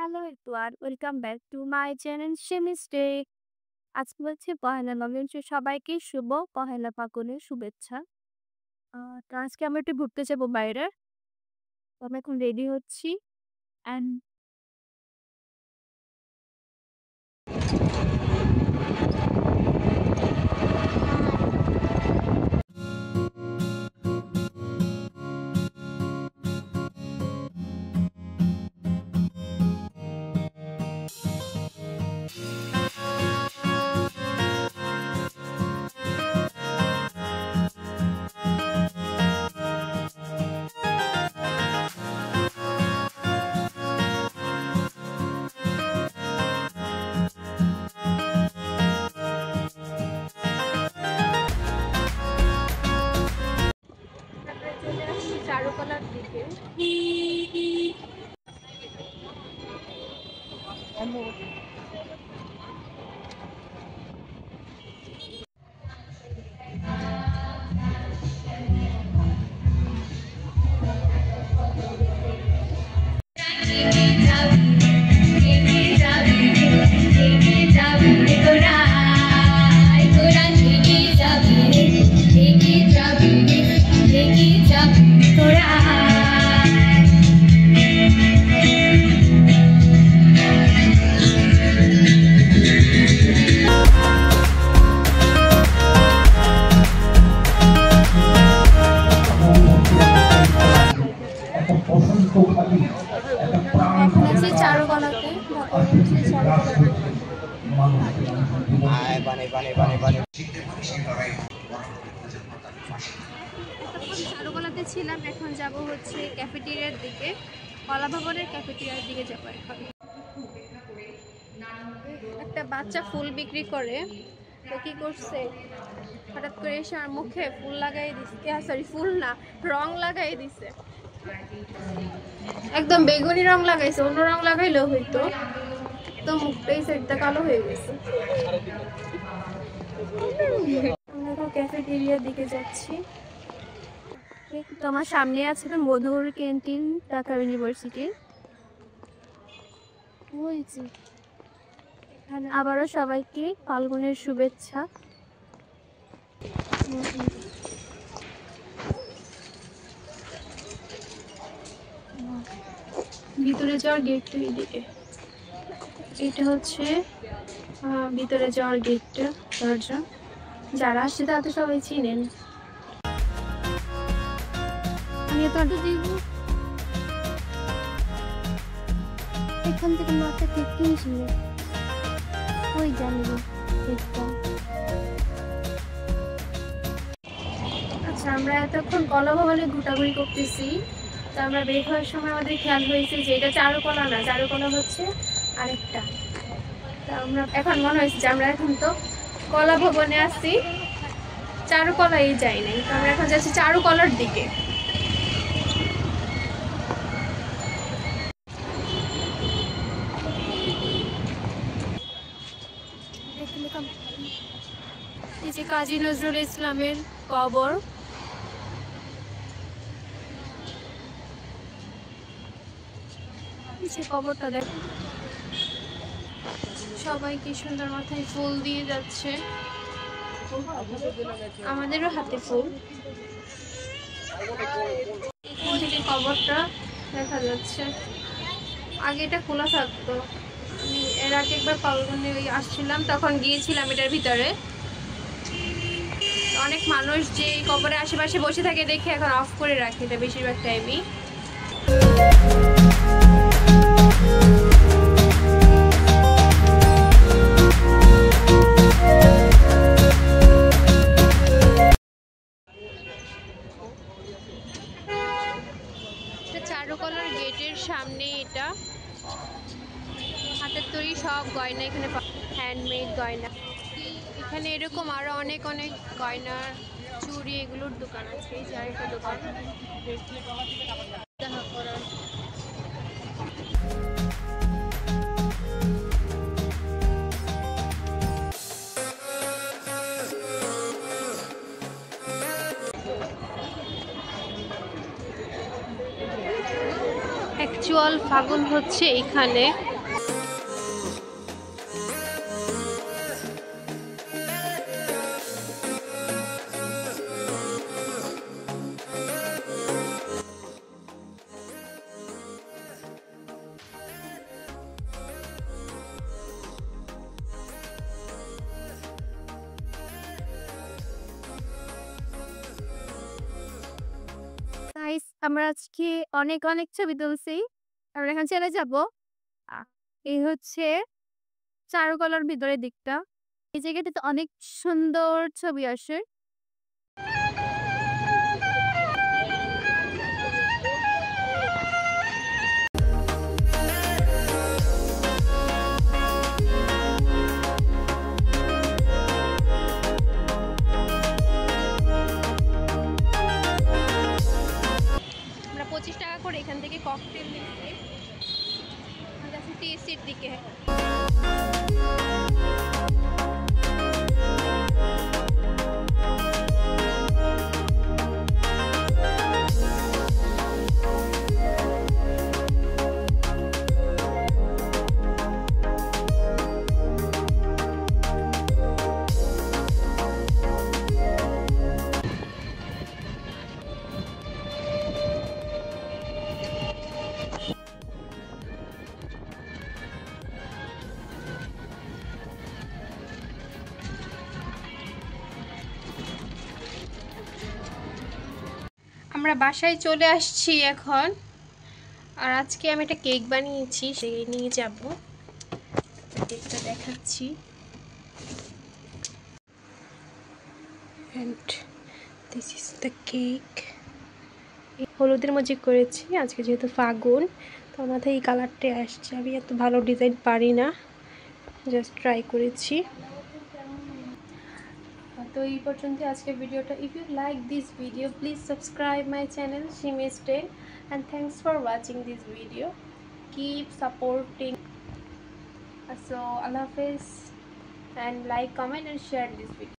Hello everyone, welcome back to my channel mistake. আজকে হচ্ছে পহেলা November, সবাইকে শুভ পহেলা ফাল্গুনের শুভেচ্ছা। তো আজকে আমরা একটু ঘুরতে যাবো বাইরে। তো আমি এখন রেডি হচ্ছি অ্যান্ড চলে আসছি চারুকলার দিকে। এখন আছি চারুকলাতে। চারুকলাতে ছিলাম, এখন যাব হচ্ছে ক্যাফেটেরিয়ার দিকে, কলা ভবনের ক্যাফেটেরিয়ার দিকে যাবো। এখন একটা বাচ্চা ফুল বিক্রি করে, তো কি করছে, হঠাৎ করে এসে আমার মুখে ফুল লাগাই দিচ্ছে, সরি ফুল না, রং লাগাই দিছে। একদম বেগুনি রং লাগাইছে, অন্য রং লাগাইলেও হইতো। তো মুখটা এই সাইডটা কালো হয়ে গেছে। আমরা ক্যাফেটেরিয়ার দিকে যাচ্ছি। তো আমার সামনে আছে মধুর ক্যান্টিন, ঢাকা ইউনিভার্সিটি। আবারও সবাইকে ফাল্গুনের শুভেচ্ছা। ভিতরে যাওয়ার গেট তো এদিকে, এটা হচ্ছে ভিতরে যাওয়ার গেটটা, দরজা। যারা আসছে তারা তো সবাই চিনেন। আমি তো দিব এখান থেকে মাথা ঠিক কিনছিল, ওই জানি দেখতাম। আচ্ছা, আমরা এতক্ষণ কলা ভবনে ঘোরাঘুরি করতেছি। তো আমরা বের হওয়ার সময় আমাদের খেয়াল হয়েছে যে এটা চারুকলা না, চারুকলা হচ্ছে আরেকটা। তা আমরা এখন মনে হয়েছে যে আমরা এখন তো কলা ভবনে আসছি, চারুকলাই যাই নাই। তো আমরা এখন যাচ্ছি চারুকলার দিকে। এই যে কাজী নজরুল ইসলামের কবর। কবরটা দেখ, সবাই কি সুন্দর মাথায় ফুল দিয়ে যাচ্ছে, আমাদেরও হাতে ফুল। কবরটা দেখা যাচ্ছে, আগে এটা খোলা থাকতো। আমি এর আগে একবার ফাল্গুনে ওই আসছিলাম, তখন গিয়েছিলাম এটার ভিতরে। অনেক মানুষ যে কবরের আশেপাশে বসে থাকে দেখে এখন অফ করে রাখে এটা বেশিরভাগ টাইমই। চারুকলার গেটের সামনে এটা, হাতের তৈরি সব গয়না এখানে, হ্যান্ডমেড গয়না। এখানে এরকম আরো অনেক অনেক গয়নার, চুড়ি, এগুলোর দোকান আছে। এই যে আরেকটা দোকান, অ্যাকচুয়াল ফাগুন হচ্ছে এখানে। আমরা আজকে অনেক অনেক ছবি তুলছি। আমরা এখন চলে যাব। আ এই হচ্ছে চারুকলার ভিতরের দিকটা। এই জায়গাটাতে অনেক সুন্দর ছবি আসে। আমরা 25 টাকা করে এখান থেকে ককটেল নিচ্ছি। আমরা যাচ্ছি টিএসসির দিকে। আমরা বাসায় চলে আসছি এখন। আর আজকে আমি একটা কেক বানিয়েছি, সেই নিয়ে যাব। কেকটা দেখাচ্ছি। And this is the cake. হলুদের মধ্যে করেছি আজকে, যেহেতু ফাগুন তো মাথায় এই কালারটা আসছে। আমি এত ভালো ডিজাইন পারি না, জাস্ট ট্রাই করেছি। তো এই পর্যন্ত আজকের ভিডিওটা। If you like this video please subscribe my channel শিমিস টেল, and thanks for watching this video. Keep supporting. So Allah Hafiz, and like, comment and share this video.